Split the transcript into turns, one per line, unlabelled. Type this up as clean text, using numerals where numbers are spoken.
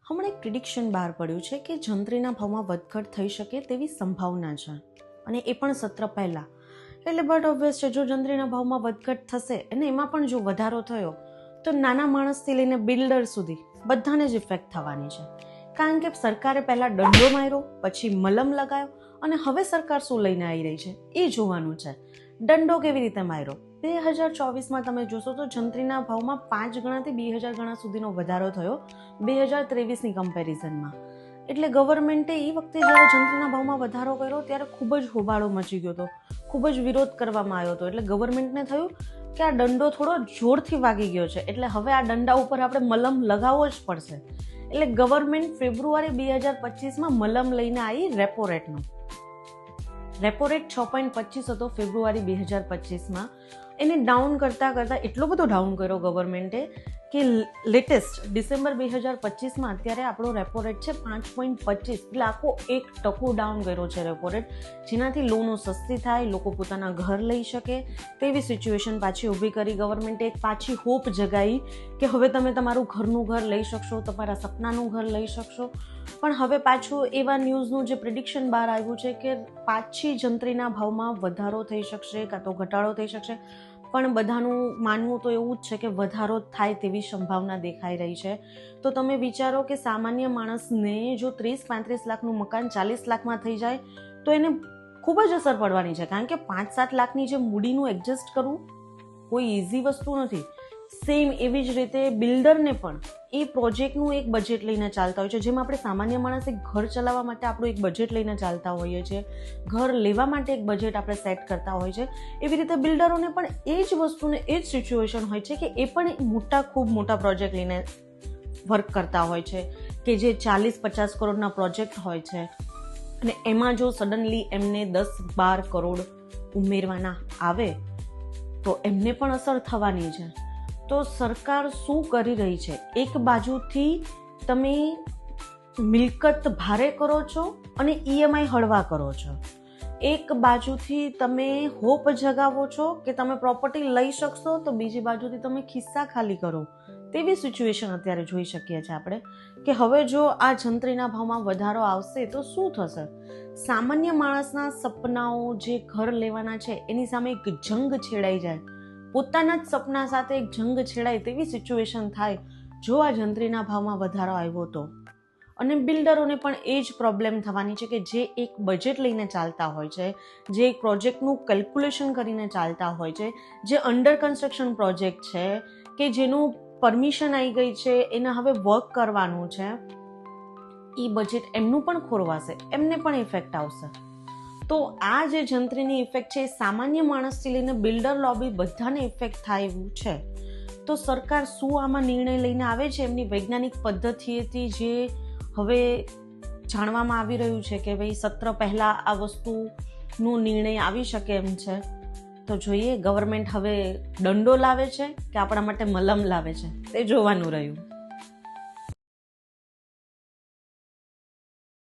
હમણાં એક પ્રિડિક્શન બહાર પડ્યું છે કે જંત્રીના ભાવમાં વધઘટ થઈ શકે તેવી સંભાવના છે, અને એ પણ સત્ર પહેલાં. એટલે બટ ઓબ્વિયસ છે, જો જંત્રીના ભાવમાં વધઘટ થશે અને એમાં પણ જો વધારો થયો તો નાના માણસથી લઈને બિલ્ડર સુધી બધાને જ ઇફેક્ટ થવાની છે. કારણ કે સરકારે પહેલાં દંડો માર્યો, પછી મલમ લગાવ્યો, અને હવે સરકાર શું લઈને આવી રહી છે એ જોવાનું છે. દંડો કેવી રીતે માર્યો? 2024માં તમે જોશો તો જંત્રીના ભાવમાં 5 ગણાથી 2000 ગણા સુધીનો વધારો થયો 2023ની કમ્પેરિઝનમાં. એટલે ગવર્મેન્ટે એ વખતે જ્યારે જંત્રીના ભાવમાં વધારો કર્યો ત્યારે ખૂબ જ હોબાળો મચી ગયો હતો, ખૂબ જ વિરોધ કરવામાં આવ્યો હતો. એટલે ગવર્મેન્ટને થયું કે આ દંડો થોડો જોરથી વાગી ગયો છે, એટલે હવે આ દંડા ઉપર આપણે મલમ લગાવવો જ પડશે. એટલે ગવર્મેન્ટ ફેબ્રુઆરી 2025માં મલમ લઈને આવી રેપો રેટનો. રેપો રેટ 6.25 હતો ફેબ્રુઆરી 2025માં. એને ડાઉન કરતાં એટલો બધો ડાઉન કર્યો ગવર્મેન્ટે કે લેટેસ્ટ ડિસેમ્બર 2025માં અત્યારે આપણો રેપો રેટ છે 5.25. એટલે આખો 1% ડાઉન કર્યો છે રેપો રેટ, જેનાથી લોનો સસ્તી થાય, લોકો પોતાના ઘર લઈ શકે તેવી સિચ્યુએશન પાછી ઊભી કરી. ગવર્મેન્ટે એક પાછી હોપ જગાવી કે હવે તમે તમારું ઘરનું ઘર લઈ શકશો, તમારા સપનાનું ઘર લઈ શકશો. પણ હવે પાછું એવા ન્યૂઝનું જે પ્રિડિક્શન બહાર આવ્યું છે કે પાછી જંત્રીના ભાવમાં વધારો થઈ શકશે કાં તો ઘટાડો થઈ શકશે. પણ બધાનું માનવું તો એવું જ છે કે વધારો થાય તેવી સંભાવના દેખાઈ રહી છે. તો તમે વિચારો કે સામાન્ય માણસને જો 30-35 લાખનું મકાન 40 લાખમાં થઈ જાય તો એને ખૂબ જ અસર પડવાની છે. કારણ કે 5-7 લાખની જે મૂડીનું એડજસ્ટ કરવું કોઈ ઇઝી વસ્તુ નથી. સેમ એવી જ રીતે બિલ્ડરને પણ એ પ્રોજેક્ટનું એક બજેટ લઈને ચાલતા હોય છે. જેમ આપણે સામાન્ય માણસ એક ઘર ચલાવવા માટે આપણું એક બજેટ લઈને ચાલતા હોઈએ છીએ, ઘર લેવા માટે એક બજેટ આપણે સેટ કરતા હોઈએ છીએ, એવી રીતે બિલ્ડરોને પણ એ જ વસ્તુને એ જ સિચ્યુએશન હોય છે કે એ પણ ખૂબ મોટા પ્રોજેક્ટ લઈને વર્ક કરતા હોય છે કે જે 40-50 કરોડના પ્રોજેક્ટ હોય છે. અને એમાં જો સડનલી એમને 10-12 કરોડ ઉમેરવાના આવે તો એમને પણ અસર થવાની છે. તો સરકાર શું કરી રહી છે? એક બાજુથી તમે મિલકત ભારે કરો છો અને EMI હળવા કરો છો, એક બાજુથી તમે હોપ જગાવો છો કે તમે પ્રોપર્ટી લઈ શકશો, તો બીજી બાજુથી તમે ખિસ્સા ખાલી કરો તેવી સિચ્યુએશન અત્યારે જોઈ શકીએ છીએ આપણે કે હવે જો આ જંત્રીના ભાવમાં વધારો આવશે તો શું થશે? સામાન્ય માણસના સપનાઓ જે ઘર લેવાના છે એની સામે એક જંગ છેડાઈ જાય, પોતાના જ સપના સાથે એક જંગ છેડાય તેવી સિચ્યુએશન થાય જો આ જંત્રીના ભાવમાં વધારો આવ્યો તો. અને બિલ્ડરોને પણ એ જ પ્રોબ્લેમ થવાની છે કે જે એક બજેટ લઈને ચાલતા હોય છે, જે એક પ્રોજેક્ટનું કેલ્ક્યુલેશન કરીને ચાલતા હોય છે, જે અંડર કન્સ્ટ્રક્શન પ્રોજેક્ટ છે કે જેનું પરમિશન આવી ગઈ છે, એને હવે વર્ક કરવાનું છે, એ બજેટ એમનું પણ ખોરવાશે, એમને પણ ઇફેક્ટ આવશે. તો આ જે જંત્રીની ઇફેક્ટ છે એ સામાન્ય માણસથી લઈને બિલ્ડર લોબી બધાને ઇફેક્ટ થાય એવું છે. તો સરકાર શું આમાં નિર્ણય લઈને આવે છે એમની વૈજ્ઞાનિક પદ્ધતિએથી જે હવે જાણવામાં આવી રહ્યું છે કે ભાઈ સત્ર પહેલાં આ વસ્તુનો નિર્ણય આવી શકે એમ છે. તો જોઈએ ગવર્મેન્ટ હવે દંડો લાવે છે કે આપણા માટે મલમ લાવે છે, તે જોવાનું રહ્યું.